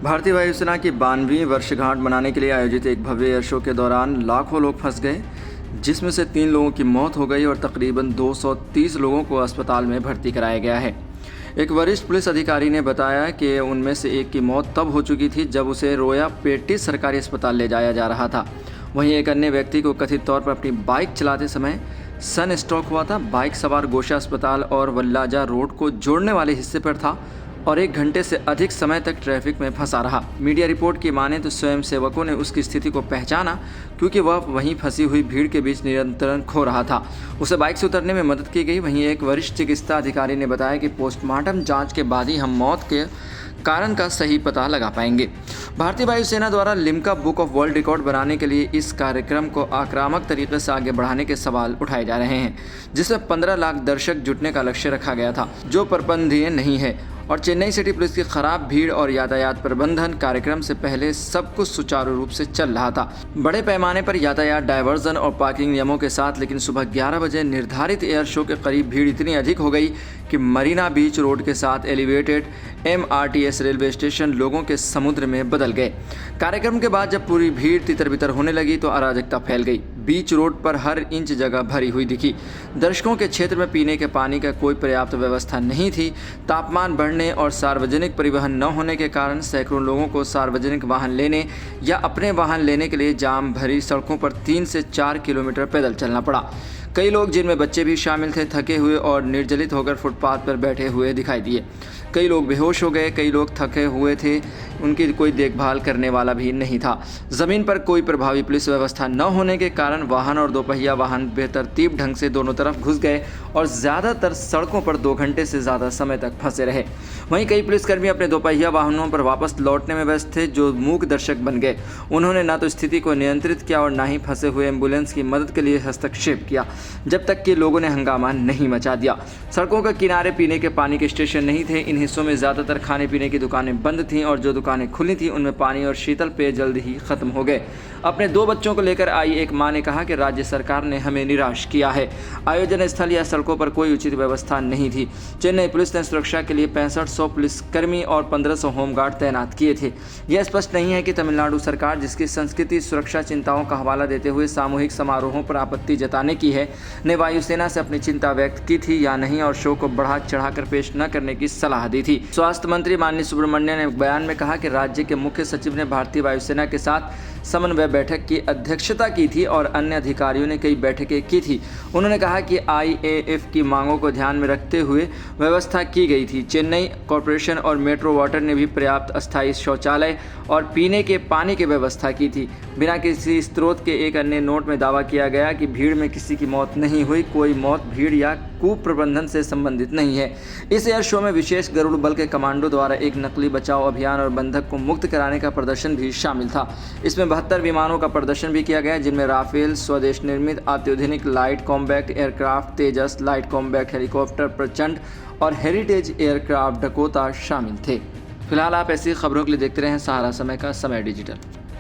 भारतीय वायुसेना की 92वीं वर्षगांठ मनाने के लिए आयोजित एक भव्य एयर शो के दौरान लाखों लोग फंस गए, जिसमें से 3 लोगों की मौत हो गई और तकरीबन 230 लोगों को अस्पताल में भर्ती कराया गया है। एक वरिष्ठ पुलिस अधिकारी ने बताया कि उनमें से एक की मौत तब हो चुकी थी जब उसे रोया पेटी सरकारी अस्पताल ले जाया जा रहा था। वहीं एक अन्य व्यक्ति को कथित तौर पर अपनी बाइक चलाते समय सन स्ट्रोक हुआ था। बाइक सवार गोशा अस्पताल और वल्लाजा रोड को जोड़ने वाले हिस्से पर था और 1 घंटे से अधिक समय तक ट्रैफिक में फंसा रहा। मीडिया रिपोर्ट की माने तो स्वयंसेवकों ने उसकी स्थिति को पहचाना क्योंकि वह वहीं फंसी हुई भीड़ के बीच नियंत्रण खो रहा था। उसे बाइक से उतरने में मदद की गई। वहीं एक वरिष्ठ चिकित्सा अधिकारी ने बताया कि पोस्टमार्टम जांच के बाद ही हम मौत के कारण का सही पता लगा पाएंगे। भारतीय वायुसेना द्वारा Limca book of world record बनाने के लिए इस कार्यक्रम को आक्रामक तरीके से आगे बढ़ाने के सवाल उठाए जा रहे हैं, जिसमें 15 लाख दर्शक जुटने का लक्ष्य रखा गया था, जो प्रबंधनीय नहीं है। और चेन्नई सिटी पुलिस की खराब भीड़ और यातायात प्रबंधन कार्यक्रम से पहले सब कुछ सुचारू रूप से चल रहा था। बड़े पैमाने पर यातायात डायवर्जन और पार्किंग नियमों के साथ, लेकिन सुबह 11 बजे निर्धारित एयर शो के करीब भीड़ इतनी अधिक हो गई कि मरीना बीच रोड के साथ एलिवेटेड MRTS रेलवे स्टेशन लोगों के समुद्र में बदल गए। कार्यक्रम के बाद जब पूरी भीड़ तितर बितर होने लगी तो अराजकता फैल गई। बीच रोड पर हर इंच जगह भरी हुई दिखी। दर्शकों के क्षेत्र में पीने के पानी का कोई पर्याप्त व्यवस्था नहीं थी। तापमान बढ़ने और सार्वजनिक परिवहन न होने के कारण सैकड़ों लोगों को सार्वजनिक वाहन लेने या अपने वाहन लेने के लिए जाम भरी सड़कों पर 3 से 4 किलोमीटर पैदल चलना पड़ा। कई लोग, जिनमें बच्चे भी शामिल थे, थके हुए और निर्जलित होकर फुटपाथ पर बैठे हुए दिखाई दिए। कई लोग बेहोश हो गए, कई लोग थके हुए थे, उनकी कोई देखभाल करने वाला भी नहीं था। ज़मीन पर कोई प्रभावी पुलिस व्यवस्था न होने के कारण वाहन और दोपहिया वाहन बेतरतीब ढंग से दोनों तरफ घुस गए और ज़्यादातर सड़कों पर 2 घंटे से ज़्यादा समय तक फंसे रहे। वहीं कई पुलिसकर्मी अपने दोपहिया वाहनों पर वापस लौटने में व्यस्त थे, जो मूक दर्शक बन गए। उन्होंने न तो स्थिति को नियंत्रित किया और न ही फंसे हुए एम्बुलेंस की मदद के लिए हस्तक्षेप किया, जब तक कि लोगों ने हंगामा नहीं मचा दिया। सड़कों के किनारे पीने के पानी के स्टेशन नहीं थे। इन हिस्सों में ज़्यादातर खाने पीने की दुकानें बंद थीं और जो दुकानें खुली थीं उनमें पानी और शीतल पेय जल्द ही खत्म हो गए। अपने 2 बच्चों को लेकर आई एक मां ने कहा कि राज्य सरकार ने हमें निराश किया है। आयोजन स्थल या सड़कों पर कोई उचित व्यवस्था नहीं थी। चेन्नई पुलिस ने सुरक्षा के लिए 6500 पुलिसकर्मी और 1500 होमगार्ड तैनात किए थे। यह स्पष्ट नहीं है कि तमिलनाडु सरकार, जिसकी संस्कृति सुरक्षा चिंताओं का हवाला देते हुए सामूहिक समारोहों पर आपत्ति जताने की है, ने वायुसेना से अपनी चिंता व्यक्त की थी या नहीं और शो को बढ़ा चढ़ाकर पेश न करने की सलाह दी थी। स्वास्थ्य मंत्री माननीय सुब्रमण्यम ने एक बयान में कहा कि राज्य के मुख्य सचिव ने भारतीय वायुसेना के साथ समन्वय बैठक की अध्यक्षता की थी और अन्य अधिकारियों ने कई बैठकें की थी। उन्होंने कहा कि IAF की मांगों को ध्यान में रखते हुए व्यवस्था की गई थी। चेन्नई कॉरपोरेशन और मेट्रो वाटर ने भी पर्याप्त अस्थायी शौचालय और पीने के पानी की व्यवस्था की थी। बिना किसी स्रोत के एक अन्य नोट में दावा किया गया कि भीड़ में किसी की मौत नहीं हुई। कोई मौत भीड़ या कुप्रबंधन से संबंधित नहीं है। इस एयर शो में विशेष गरुड़ बल के कमांडो द्वारा एक नकली बचाव अभियान और बंधक को मुक्त कराने का प्रदर्शन भी शामिल था। इसमें 72 विमानों का प्रदर्शन भी किया गया, जिनमें राफेल स्वदेश निर्मित अत्याधुनिक लाइट कॉम्बैक्ट एयरक्राफ्ट तेजस, लाइट कॉम्बैक्ट हेलीकॉप्टर प्रचंड और हेरिटेज एयरक्राफ्ट डकोटा शामिल थे। फिलहाल आप ऐसी खबरों के लिए देखते रहें सहारा समय का समय डिजिटल।